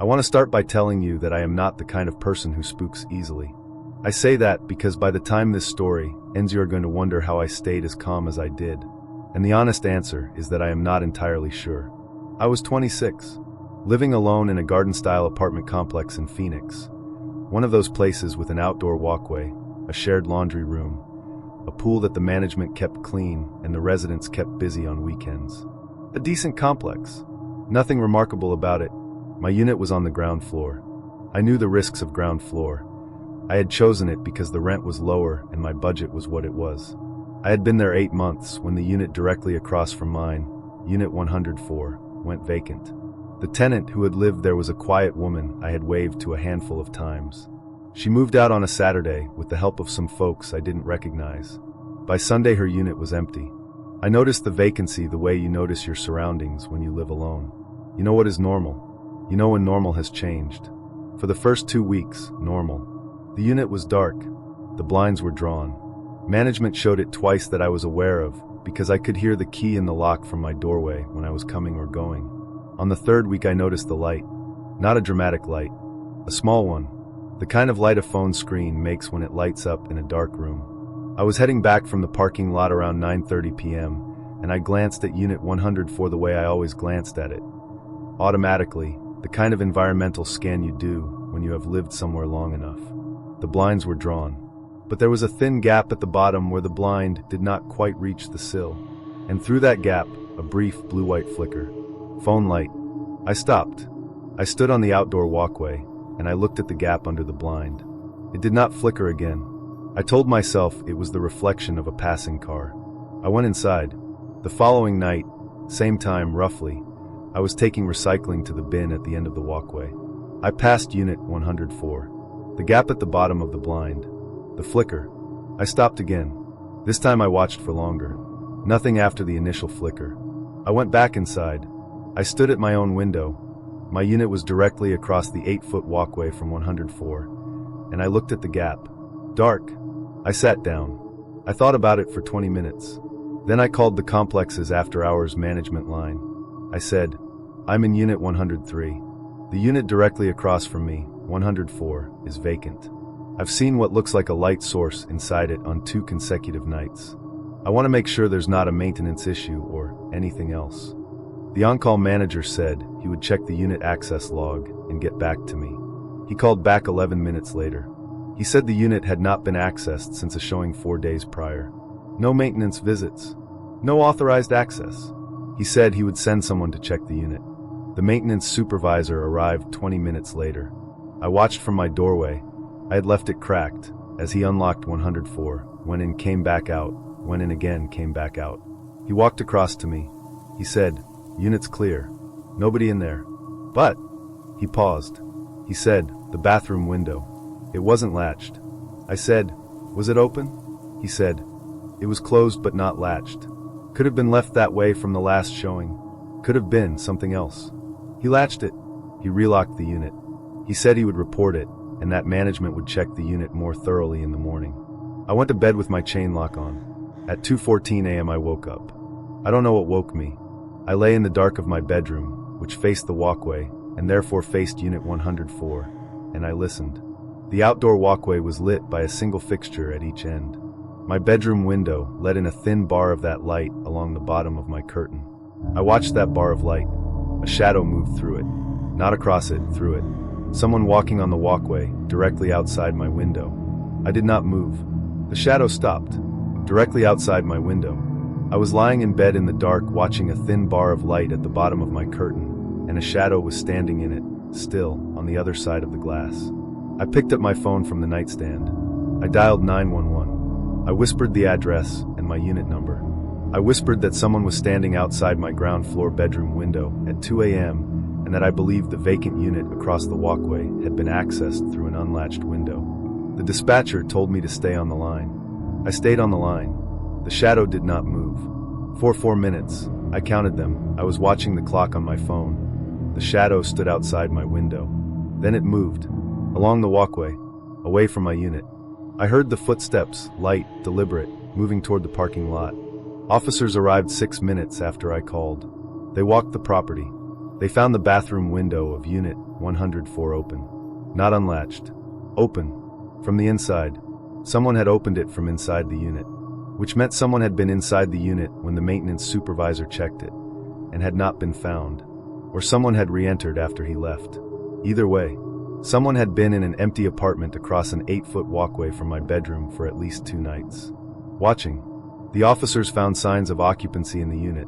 want to start by telling you that I am not the kind of person who spooks easily. I say that because by the time this story ends, you are going to wonder how I stayed as calm as I did. And the honest answer is that I am not entirely sure. I was 26, living alone in a garden-style apartment complex in Phoenix. One of those places with an outdoor walkway, a shared laundry room, a pool that the management kept clean and the residents kept busy on weekends. A decent complex. Nothing remarkable about it. My unit was on the ground floor. I knew the risks of ground floor. I had chosen it because the rent was lower and my budget was what it was. I had been there 8 months when the unit directly across from mine, Unit 104, went vacant. The tenant who had lived there was a quiet woman I had waved to a handful of times. She moved out on a Saturday with the help of some folks I didn't recognize. By Sunday, her unit was empty. I noticed the vacancy the way you notice your surroundings when you live alone. You know what is normal. You know when normal has changed. For the first 2 weeks, normal. The unit was dark. The blinds were drawn. Management showed it twice that I was aware of, because I could hear the key in the lock from my doorway when I was coming or going. On the 3rd week I noticed the light. Not a dramatic light. A small one. The kind of light a phone screen makes when it lights up in a dark room. I was heading back from the parking lot around 9:30 p.m., and I glanced at Unit 104 the way I always glanced at it. Automatically, the kind of environmental scan you do when you have lived somewhere long enough. The blinds were drawn. But there was a thin gap at the bottom where the blind did not quite reach the sill. And through that gap, a brief blue-white flicker. Phone light. I stopped. I stood on the outdoor walkway, and I looked at the gap under the blind. It did not flicker again. I told myself it was the reflection of a passing car. I went inside. The following night, same time roughly, I was taking recycling to the bin at the end of the walkway. I passed Unit 104. The gap at the bottom of the blind. The flicker. I stopped again. This time I watched for longer. Nothing after the initial flicker. I went back inside. I stood at my own window. My unit was directly across the 8-foot walkway from 104, and I looked at the gap. Dark. I sat down. I thought about it for 20 minutes. Then I called the complex's after-hours management line. I said, "I'm in Unit 103. The unit directly across from me, 104, is vacant. I've seen what looks like a light source inside it on 2 consecutive nights. I want to make sure there's not a maintenance issue or anything else." The on-call manager said he would check the unit access log and get back to me. He called back 11 minutes later. He said the unit had not been accessed since a showing 4 days prior. No maintenance visits. No authorized access. He said he would send someone to check the unit. The maintenance supervisor arrived 20 minutes later. I watched from my doorway. I had left it cracked, as he unlocked 104, went in, came back out, went in again, came back out. He walked across to me. He said, "Unit's clear. Nobody in there." But, he paused. He said, "The bathroom window. It wasn't latched." I said, "Was it open?" He said, "It was closed but not latched. Could have been left that way from the last showing. Could have been something else." He latched it. He relocked the unit. He said he would report it, and that management would check the unit more thoroughly in the morning. I went to bed with my chain lock on. At 2:14 a.m. I woke up. I don't know what woke me. I lay in the dark of my bedroom, which faced the walkway, and therefore faced Unit 104, and I listened. The outdoor walkway was lit by a single fixture at each end. My bedroom window let in a thin bar of that light along the bottom of my curtain. I watched that bar of light. A shadow moved through it. Not across it, through it. Someone walking on the walkway, directly outside my window. I did not move. The shadow stopped, directly outside my window. I was lying in bed in the dark watching a thin bar of light at the bottom of my curtain, and a shadow was standing in it, still, on the other side of the glass. I picked up my phone from the nightstand. I dialed 911. I whispered the address and my unit number. I whispered that someone was standing outside my ground floor bedroom window at 2 a.m., and that I believed the vacant unit across the walkway had been accessed through an unlatched window. The dispatcher told me to stay on the line. I stayed on the line. The shadow did not move. For 4 minutes, I counted them. I was watching the clock on my phone. The shadow stood outside my window. Then it moved, along the walkway, away from my unit. I heard the footsteps, light, deliberate, moving toward the parking lot. Officers arrived 6 minutes after I called. They walked the property. They found the bathroom window of Unit 104 open. Not unlatched. Open. From the inside. Someone had opened it from inside the unit, which meant someone had been inside the unit when the maintenance supervisor checked it, and had not been found. Or someone had re-entered after he left. Either way, someone had been in an empty apartment across an 8-foot walkway from my bedroom for at least 2 nights. Watching, the officers found signs of occupancy in the unit,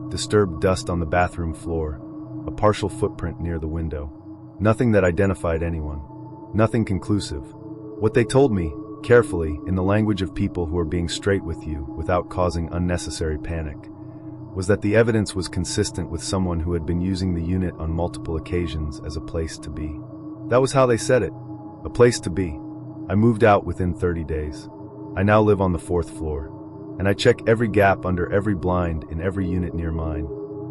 disturbed dust on the bathroom floor, a partial footprint near the window. Nothing that identified anyone. Nothing conclusive. What they told me, carefully, in the language of people who are being straight with you without causing unnecessary panic, was that the evidence was consistent with someone who had been using the unit on multiple occasions as a place to be. That was how they said it. A place to be. I moved out within 30 days. I now live on the 4th floor, and I check every gap under every blind in every unit near mine.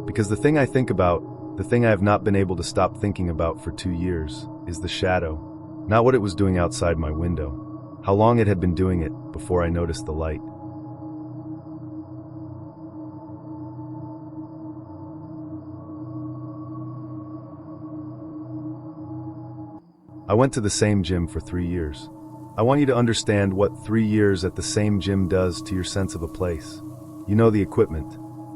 Because the thing I think about, the thing I have not been able to stop thinking about for 2 years, is the shadow. Not what it was doing outside my window. How long it had been doing it before I noticed the light. I went to the same gym for 3 years. I want you to understand what 3 years at the same gym does to your sense of a place. You know the equipment.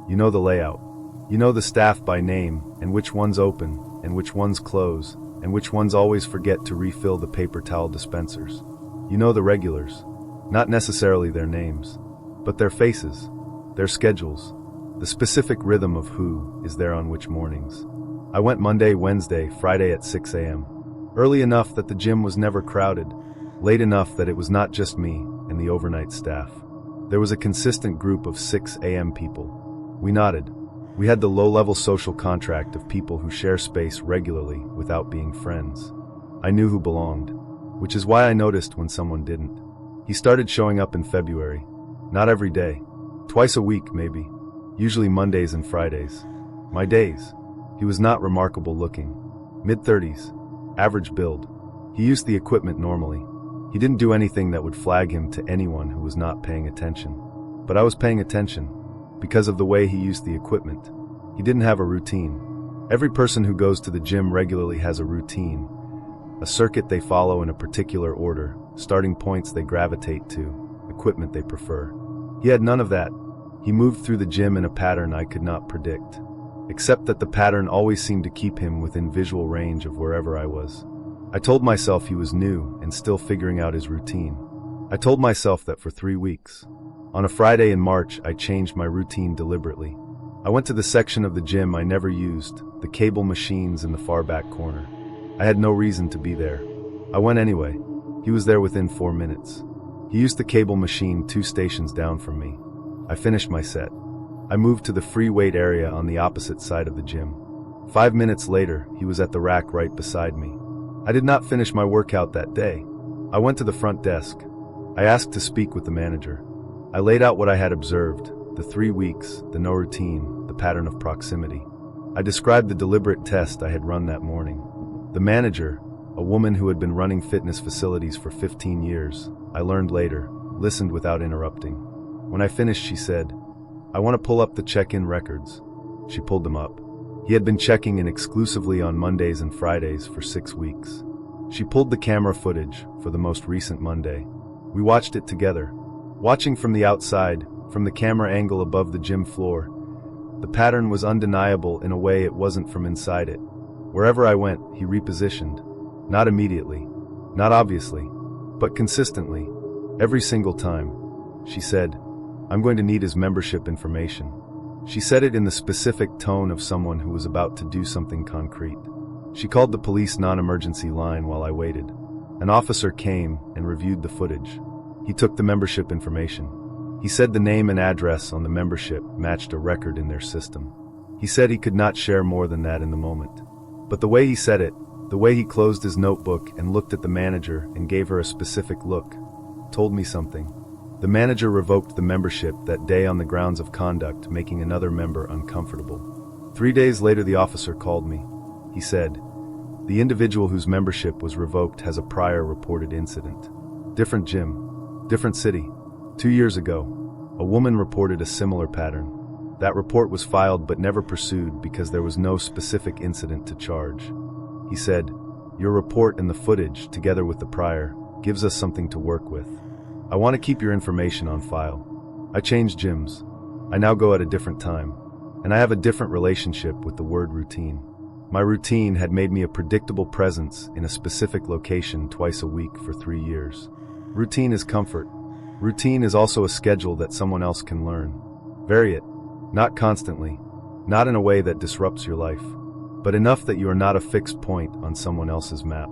You know the layout. You know the staff by name, and which ones open, and which ones close, and which ones always forget to refill the paper towel dispensers. You know the regulars. Not necessarily their names, but their faces, their schedules, the specific rhythm of who is there on which mornings. I went Monday, Wednesday, Friday at 6 a.m. Early enough that the gym was never crowded, late enough that it was not just me and the overnight staff. There was a consistent group of 6 a.m. people. We nodded. We had the low-level social contract of people who share space regularly without being friends. I knew who belonged, which is why I noticed when someone didn't. He started showing up in February. Not every day. Twice a week, maybe. Usually Mondays and Fridays. My days. He was not remarkable looking. Mid-30s. Average build. He used the equipment normally. He didn't do anything that would flag him to anyone who was not paying attention. But I was paying attention. Because of the way he used the equipment. He didn't have a routine. Every person who goes to the gym regularly has a routine, a circuit they follow in a particular order, starting points they gravitate to, equipment they prefer. He had none of that. He moved through the gym in a pattern I could not predict, except that the pattern always seemed to keep him within visual range of wherever I was. I told myself he was new and still figuring out his routine. I told myself that for 3 weeks. On a Friday in March, I changed my routine deliberately. I went to the section of the gym I never used, the cable machines in the far back corner. I had no reason to be there. I went anyway. He was there within 4 minutes. He used the cable machine 2 stations down from me. I finished my set. I moved to the free weight area on the opposite side of the gym. 5 minutes later, he was at the rack right beside me. I did not finish my workout that day. I went to the front desk. I asked to speak with the manager. I laid out what I had observed, the 3 weeks, the no routine, the pattern of proximity. I described the deliberate test I had run that morning. The manager, a woman who had been running fitness facilities for 15 years, I learned later, listened without interrupting. When I finished, she said, "I want to pull up the check-in records." She pulled them up. He had been checking in exclusively on Mondays and Fridays for 6 weeks. She pulled the camera footage for the most recent Monday. We watched it together. Watching from the outside, from the camera angle above the gym floor, the pattern was undeniable in a way it wasn't from inside it. Wherever I went, he repositioned. Not immediately, not obviously, but consistently. Every single time. She said, "I'm going to need his membership information." She said it in the specific tone of someone who was about to do something concrete. She called the police non-emergency line while I waited. An officer came and reviewed the footage. He took the membership information. He said the name and address on the membership matched a record in their system. He said he could not share more than that in the moment. But the way he said it, the way he closed his notebook and looked at the manager and gave her a specific look, told me something. The manager revoked the membership that day on the grounds of conduct, making another member uncomfortable. 3 days later, the officer called me. He said, "The individual whose membership was revoked has a prior reported incident. Different gym, different city. 2 years ago, a woman reported a similar pattern. That report was filed but never pursued because there was no specific incident to charge. He said, "Your report and the footage, together with the prior, gives us something to work with. I want to keep your information on file." I changed gyms. I now go at a different time, and I have a different relationship with the word routine. My routine had made me a predictable presence in a specific location twice a week for 3 years. Routine is comfort. Routine is also a schedule that someone else can learn. Vary it, not constantly, not in a way that disrupts your life, but enough that you are not a fixed point on someone else's map.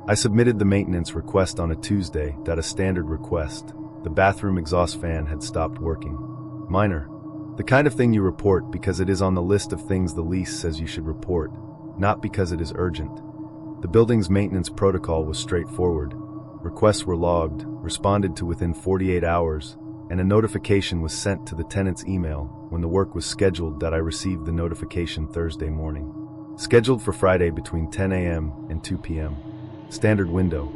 I submitted the maintenance request on a Tuesday, a standard request. The bathroom exhaust fan had stopped working. Minor. The kind of thing you report because it is on the list of things the lease says you should report, not because it is urgent. The building's maintenance protocol was straightforward. Requests were logged, responded to within 48 hours, and a notification was sent to the tenant's email when the work was scheduled. I received the notification Thursday morning. Scheduled for Friday between 10 a.m. and 2 p.m. Standard window.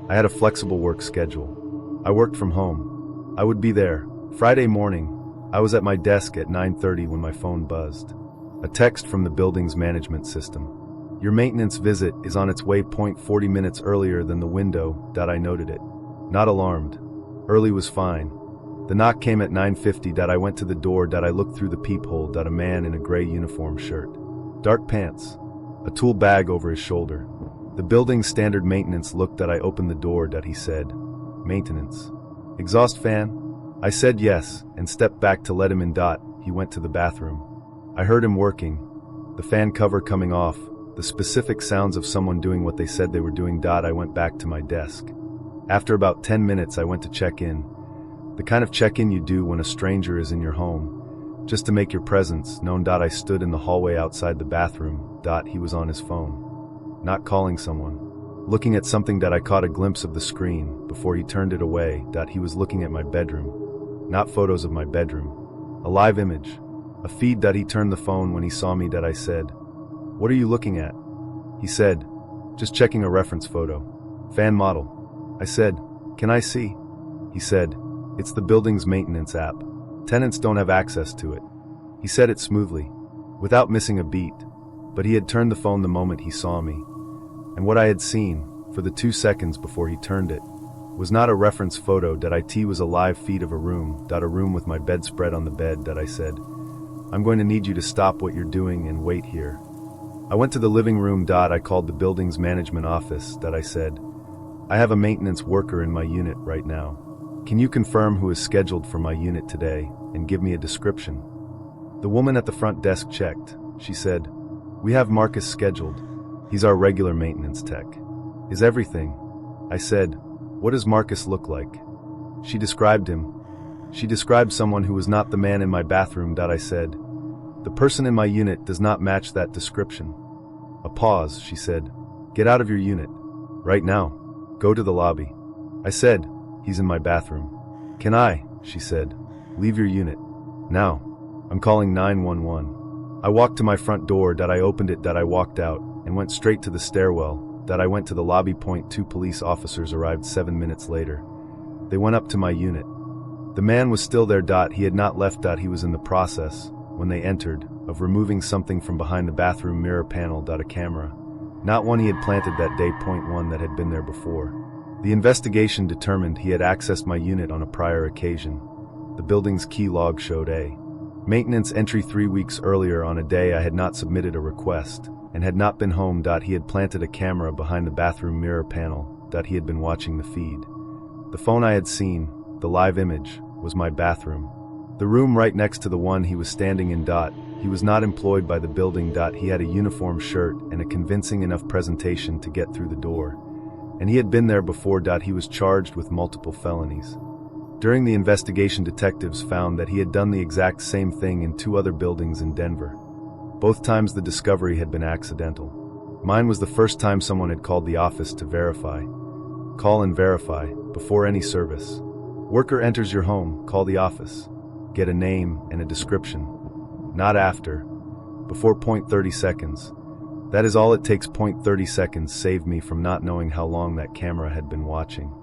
I had a flexible work schedule. I worked from home. I would be there. Friday morning, I was at my desk at 9:30 when my phone buzzed. A text from the building's management system. "Your maintenance visit is on its way. 40 minutes earlier than the window." I noted it. Not alarmed. Early was fine. The knock came at 9:50. I went to the door. I looked through the peephole. A man in a gray uniform shirt. Dark pants. A tool bag over his shoulder. The building's standard maintenance looked. I opened the door. He said, "Maintenance. Exhaust fan?" I said yes, and stepped back to let him in. He went to the bathroom. I heard him working. The fan cover coming off. The specific sounds of someone doing what they said they were doing. I went back to my desk. After about 10 minutes, I went to check in. The kind of check-in you do when a stranger is in your home, just to make your presence known. I stood in the hallway outside the bathroom. He was on his phone. Not calling someone. Looking at something. I caught a glimpse of the screen before he turned it away. He was looking at my bedroom. Not photos of my bedroom. A live image. A feed. He turned the phone when he saw me. I said, "What are you looking at?" He said, "Just checking a reference photo. Fan model." I said, "Can I see?" He said, "It's the building's maintenance app. Tenants don't have access to it." He said it smoothly, without missing a beat, but he had turned the phone the moment he saw me. And what I had seen, for the 2 seconds before he turned it, was not a reference photo. It was a live feed of a room. A room with my bed spread on the bed. I said, "I'm going to need you to stop what you're doing and wait here." I went to the living room. I called the building's management office. I said, "I have a maintenance worker in my unit right now. Can you confirm who is scheduled for my unit today and give me a description?" The woman at the front desk checked. She said, "We have Marcus scheduled. He's our regular maintenance tech." "Is everything?" I said, "What does Marcus look like?" She described him. She described someone who was not the man in my bathroom. I said, "The person in my unit does not match that description." A pause. She said, "Get out of your unit. Right now. Go to the lobby." I said, "He's in my bathroom." "Can I?" She said, "Leave your unit. Now. I'm calling 911. I walked to my front door. I opened it. I walked out and went straight to the stairwell. I went to the lobby. 2 police officers arrived 7 minutes later. They went up to my unit. The man was still there. He had not left. He was in the process, when they entered, of removing something from behind the bathroom mirror panel. A camera. Not one he had planted that day. One that had been there before. The investigation determined he had accessed my unit on a prior occasion. The building's key log showed a maintenance entry 3 weeks earlier on a day I had not submitted a request and had not been home. He had planted a camera behind the bathroom mirror panel. He had been watching the feed. The phone I had seen, the live image, was my bathroom. The room right next to the one he was standing in. He was not employed by the building. He had a uniform shirt and a convincing enough presentation to get through the door. And he had been there before. He was charged with multiple felonies. During the investigation, detectives found that he had done the exact same thing in 2 other buildings in Denver. Both times the discovery had been accidental. Mine was the first time someone had called the office to verify. Call and verify, before any service. Worker enters your home, call the office. Get a name and a description. Not after. Before. 30 seconds. That is all it takes. 30 seconds saved me from not knowing how long that camera had been watching.